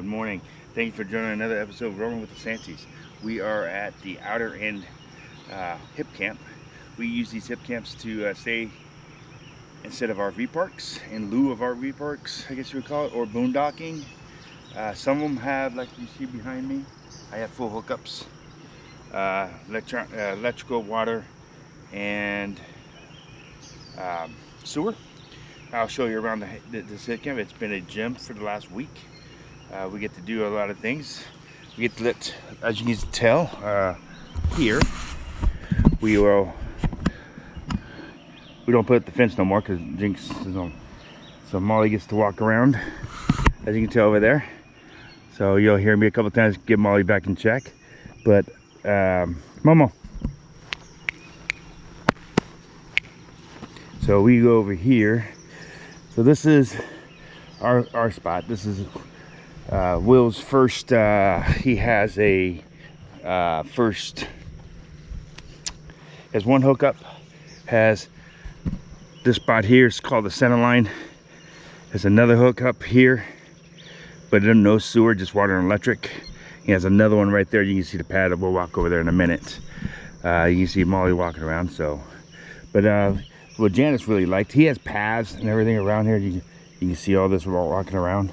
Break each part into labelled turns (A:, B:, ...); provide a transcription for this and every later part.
A: Good morning. Thank you for joining another episode of Rolling with the Santies. We are at the outer end hip camp. We use these hip camps to stay instead of RV parks, in lieu of RV parks, I guess you would call it, or boondocking. Some of them have, like you see behind me, I have full hookups, electrical, water, and sewer. I'll show you around this hip camp. It's been a gym for the last week. We get to do a lot of things. We get to let, as you can tell, here we don't put up the fence no more because Jinx is on. So Molly gets to walk around, as you can tell over there. So you'll hear me a couple times get Molly back in check. But Momo. So we go over here. So this is our spot. This is Will's first. He has a has one hookup. Has this spot here. It's called the center line. There's another hookup here, but no sewer, just water and electric. He has another one right there. You can see the pad. We'll walk over there in a minute. You can see Molly walking around. So, but what Janice really liked, he has paths and everything around here. You can see all this while walking around.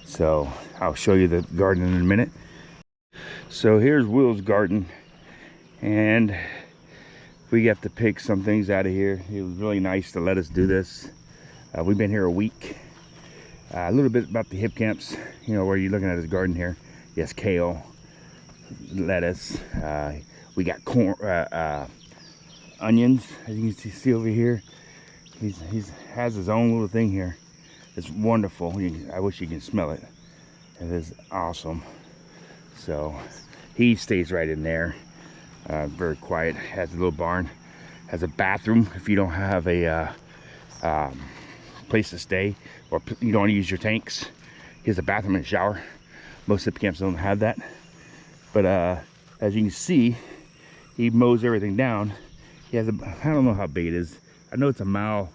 A: So I'll show you the garden in a minute. So here's Will's garden, and we got to pick some things out of here. It was really nice to let us do this. We've been here a week. A little bit about the hip camps, you know, where you're looking at his garden here. Yes, kale, lettuce. We got corn, onions, as you can see over here. He has his own little thing here. It's wonderful. I wish you can smell it. It is awesome. So he stays right in there. Very quiet. Has a little barn. Has a bathroom if you don't have a place to stay, or you don't want to use your tanks. He has a bathroom and a shower. Most hip camps don't have that. But as you can see, he mows everything down. He has I don't know how big it is. I know it's a mile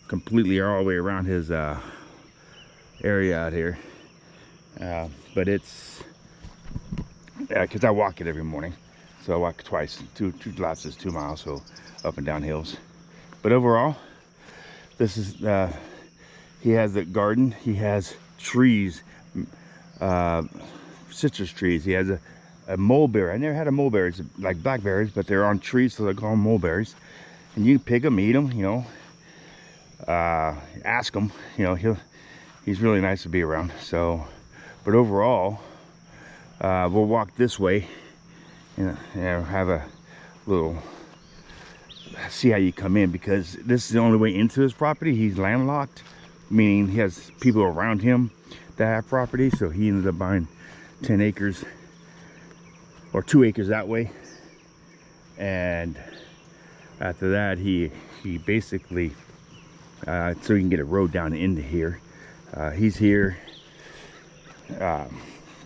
A: completely all the way around his area out here, but it's because I walk it every morning, so I walk twice. Two laps is 2 miles, so up and down hills. But overall, this is he has the garden. He has trees, citrus trees. He has a mulberry. I never had a mulberry. It's like blackberries, but they're on trees, so they call them mulberries. And you can pick them, eat them, you know. Ask him, you know, he's really nice to be around. So, but overall, we'll walk this way and have a little, see how you come in, because this is the only way into his property. He's landlocked, meaning he has people around him that have property. So he ended up buying 10 acres or 2 acres that way, and after that he basically so you can get a road down into here. He's here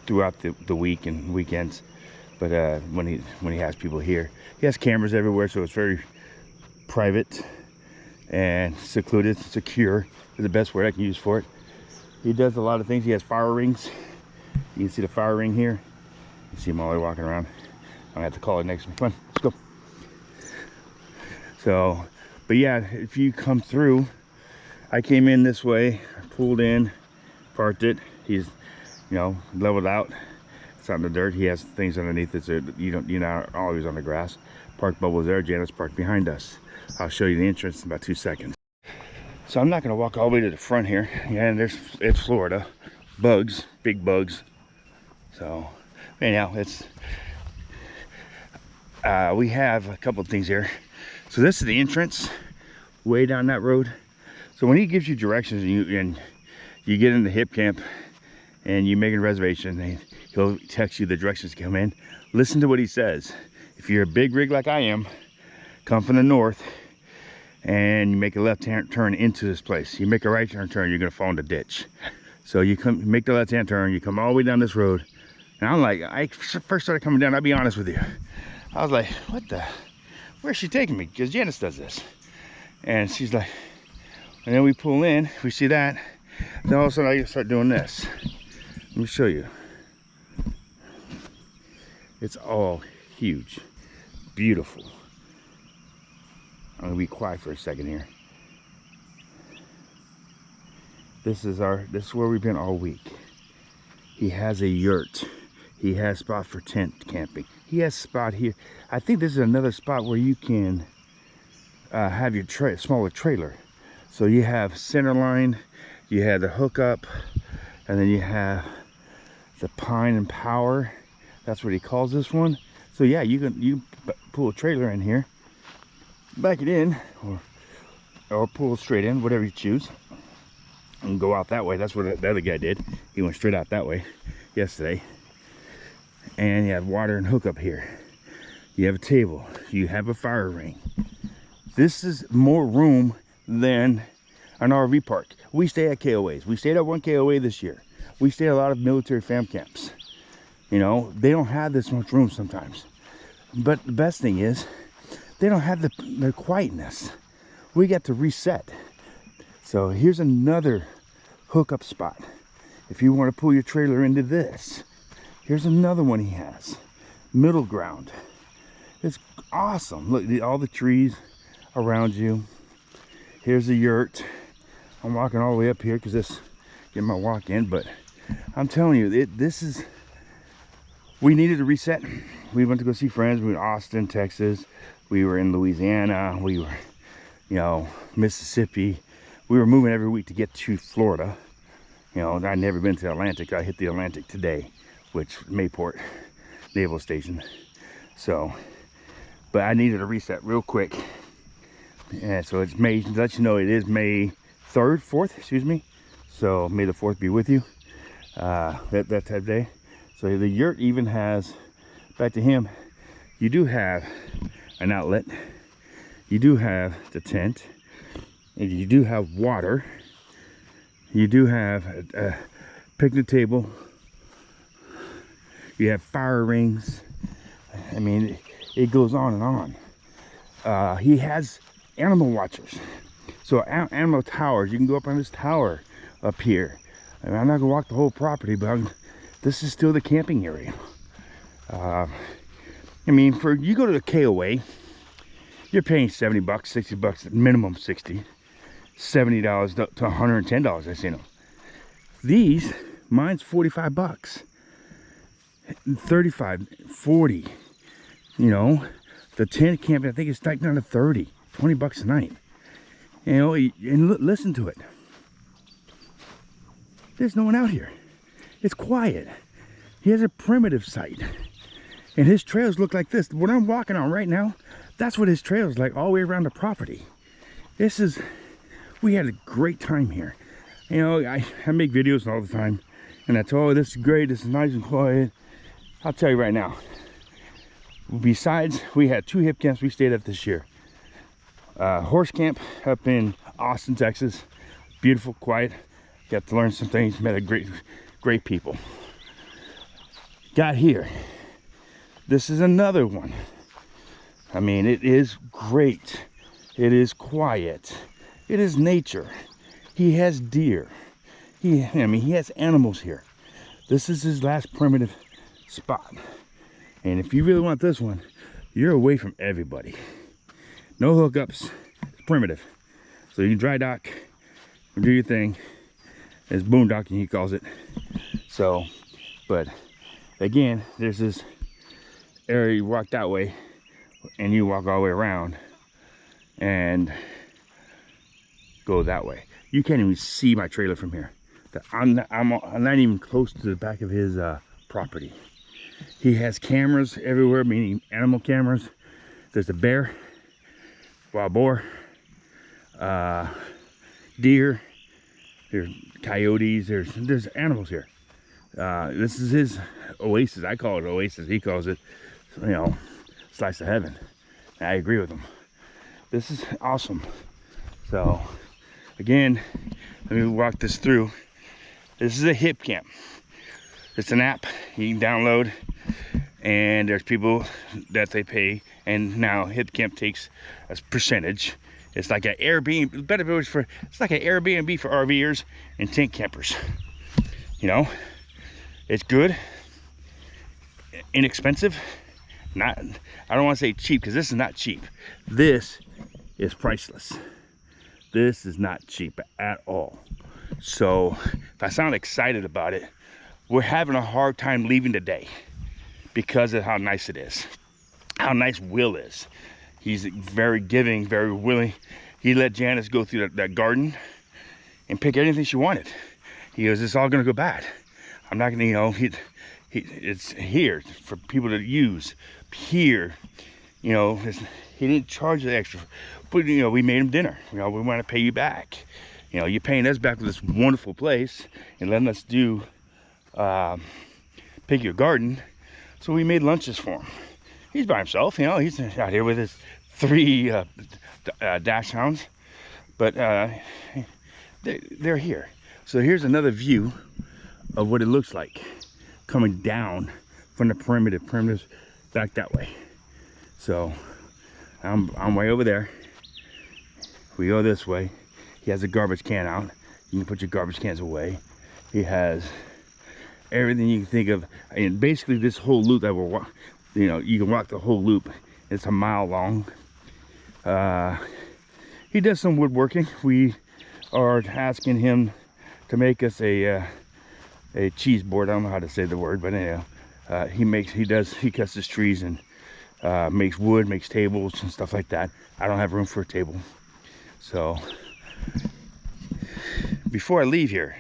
A: throughout the week and weekends, but when he has people here, he has cameras everywhere, so it's very private and secluded. Secure is the best word I can use for it. He does a lot of things. He has fire rings. You can see the fire ring here. You see Molly walking around. I'm gonna have to call it next one. Come on, let's go. So, but yeah, if you come through, I came in this way, pulled in, parked it. He's, you know, leveled out. It's on the dirt. He has things underneath it, so you're not always on the grass. Park bubbles there. Janice parked behind us. I'll show you the entrance in about 2 seconds. So I'm not gonna walk all the way to the front here. Yeah, and it's Florida. Bugs, big bugs. So anyhow, we have a couple of things here. So this is the entrance way down that road. So when he gives you directions and you get in the hip camp and you make a reservation, and he'll text you the directions to come in. Listen to what he says. If you're a big rig like I am, come from the north and you make a left hand turn into this place. You make a right hand turn, you're gonna fall in the ditch. So you make the left hand turn, you come all the way down this road. And I'm like, I first started coming down, I'll be honest with you. I was like, where's she taking me? Because Janice does this. And she's like, and then we pull in, we see that. Then all of a sudden I start doing this. Let me show you. It's all huge, beautiful. I'm gonna be quiet for a second here. This is where we've been all week. He has a yurt. He has spot for tent camping. He has spot here. I think this is another spot where you can have your smaller trailer. So you have center line, you have the hookup, and then you have the Pine and Power. That's what he calls this one. So yeah, you pull a trailer in here, back it in, or pull it straight in, whatever you choose, and go out that way. That's what the other guy did. He went straight out that way yesterday. And you have water and hookup here. You have a table. You have a fire ring. This is more room than an RV park. We stay at KOAs. We stayed at one KOA this year. We stay at a lot of military fam camps. You know, they don't have this much room sometimes. But the best thing is, they don't have the quietness. We get to reset. So here's another hookup spot. If you want to pull your trailer into this, here's another one he has. Middle ground. It's awesome. Look, all the trees around you. Here's a yurt. I'm walking all the way up here because this getting my walk in, but I'm telling you, this is, we needed a reset. We went to go see friends. We were in Austin, Texas. We were in Louisiana. We were, you know, Mississippi. We were moving every week to get to Florida. You know, I'd never been to the Atlantic. I hit the Atlantic today, which Mayport Naval Station. So, but I needed a reset real quick. And so it's May, to let you know, it is May 3rd, 4th, excuse me. So May the 4th be with you, that type of day. So the yurt even has, back to him, you do have an outlet. You do have the tent. And you do have water. You do have a picnic table. You have fire rings. I mean, it goes on and on. He has animal watchers. So animal towers. You can go up on this tower up here. I mean, I'm not gonna walk the whole property, but this is still the camping area. I mean, for you go to the KOA, you're paying 70 bucks, 60 bucks, minimum 60, $70 to $110. I've seen them. These, mine's 45 bucks, 35, 40. You know, the tent camping, I think it's like down to 30, 20 bucks a night. You know, and listen to it. There's no one out here. It's quiet. He has a primitive site. And his trails look like this. What I'm walking on right now, that's what his trails like all the way around the property. This is, we had a great time here. You know, I make videos all the time. And that's, oh, this is great. This is nice and quiet. I'll tell you right now. Besides, we had 2 hip camps we stayed at this year. Horse camp up in Austin, Texas. Beautiful, quiet. Got to learn some things. Met a great people. Got here. This is another one. I mean, it is great. It is quiet. It is nature. He has deer. He has animals here. This is his last primitive spot. And if you really want this one, you're away from everybody. No hookups. It's primitive. So you can dry dock, do your thing. It's boondocking, he calls it. So, but again, there's this area you walk that way and you walk all the way around and go that way. You can't even see my trailer from here. I'm not even close to the back of his property. He has cameras everywhere, meaning animal cameras. There's a bear, wild boar, deer, there's coyotes, there's animals here. This is his oasis. I call it oasis. He calls it, you know, slice of heaven. I agree with him. This is awesome. So again, let me walk this through. This is a hip camp. It's an app you can download, and there's people that they pay, and now hip camp takes a percentage. It's like an Airbnb, it's like an Airbnb for RVers and tent campers. You know, It's good, inexpensive, not, I don't want to say cheap, because this is not cheap. This is priceless. This is not cheap at all. So if I sound excited about it, we're having a hard time leaving today because of how nice it is, how nice Will is. He's very giving, very willing. He let Janice go through that garden and pick anything she wanted. He goes, it's all gonna go bad. I'm not gonna, you know, it's here for people to use. Here, you know, he didn't charge the extra, but you know, we made him dinner. You know, we want to pay you back. You know, you're paying us back for this wonderful place and letting us do, pick your garden. So we made lunches for him. He's by himself, you know, he's out here with his 3 dachshunds, but they're here. So here's another view of what it looks like coming down from the perimeter. Perimeter's back that way. So I'm way over there. We go this way. He has a garbage can out. You can put your garbage cans away. He has everything you can think of. And basically this whole loop that we're walking, you know, you can walk the whole loop. It's a mile long. He does some woodworking. We are asking him to make us a cheese board. I don't know how to say the word, but anyhow, he cuts his trees and makes wood, makes tables and stuff like that. I don't have room for a table. So before I leave here,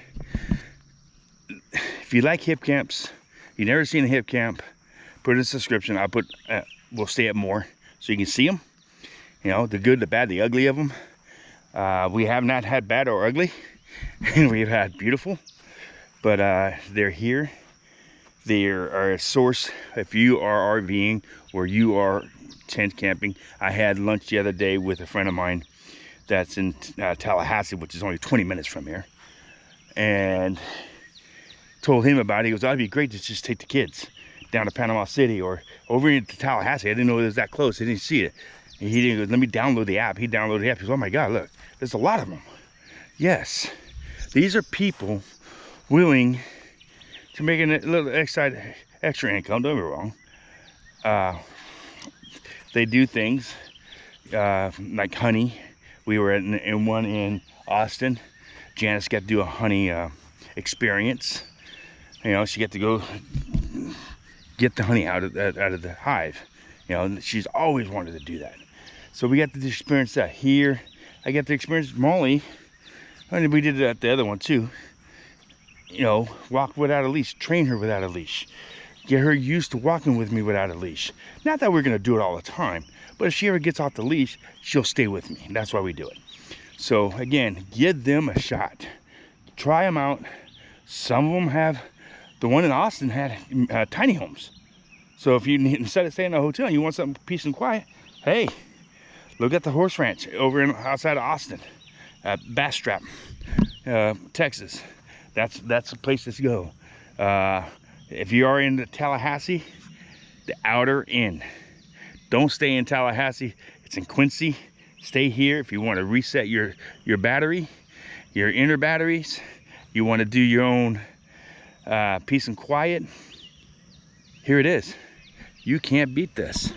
A: if you like hip camps, you've never seen a hip camp, put in the description. I'll put, we'll stay at more so you can see them. You know, the good, the bad, the ugly of them. We have not had bad or ugly. We've had beautiful. But they're here. They are a source if you are RVing or you are tent camping. I had lunch the other day with a friend of mine that's in Tallahassee, which is only 20 minutes from here. And told him about it. He goes, oh, it'd be great to just take the kids down to Panama City or over into Tallahassee. I didn't know it was that close. I didn't see it. And he didn't go, let me download the app. He downloaded the app. He goes, oh my God, look, there's a lot of them. Yes, these are people willing to make a little extra income. Don't get me wrong. They do things like honey. We were in one in Austin. Janice got to do a honey experience. You know, she got to go get the honey out of the hive. You know, she's always wanted to do that. So we got to experience that here. I got to experience Molly. And we did it at the other one too. You know, walk without a leash, train her without a leash, get her used to walking with me without a leash. Not that we're gonna do it all the time, but if she ever gets off the leash, she'll stay with me. That's why we do it. So again, give them a shot. Try them out. Some of them have, the one in Austin had tiny homes. So if you, instead of staying in a hotel, you want something peace and quiet, hey, look at the horse ranch over outside of Austin, Bastrop, Texas. That's a place to go. If you are in Tallahassee, the outer end. Don't stay in Tallahassee. It's in Quincy. Stay here if you want to reset your battery, your inner batteries. You want to do your own peace and quiet. Here it is. You can't beat this.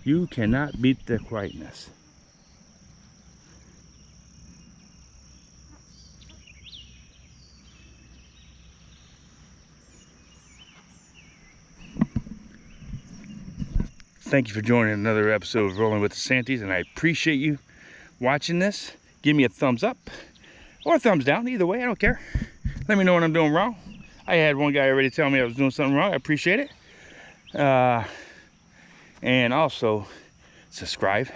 A: You cannot beat the quietness. Thank you for joining another episode of Rolling with the Santies, and I appreciate you watching this. Give me a thumbs up or a thumbs down, either way, I don't care. Let me know what I'm doing wrong. I had one guy already tell me I was doing something wrong. I appreciate it. And also subscribe.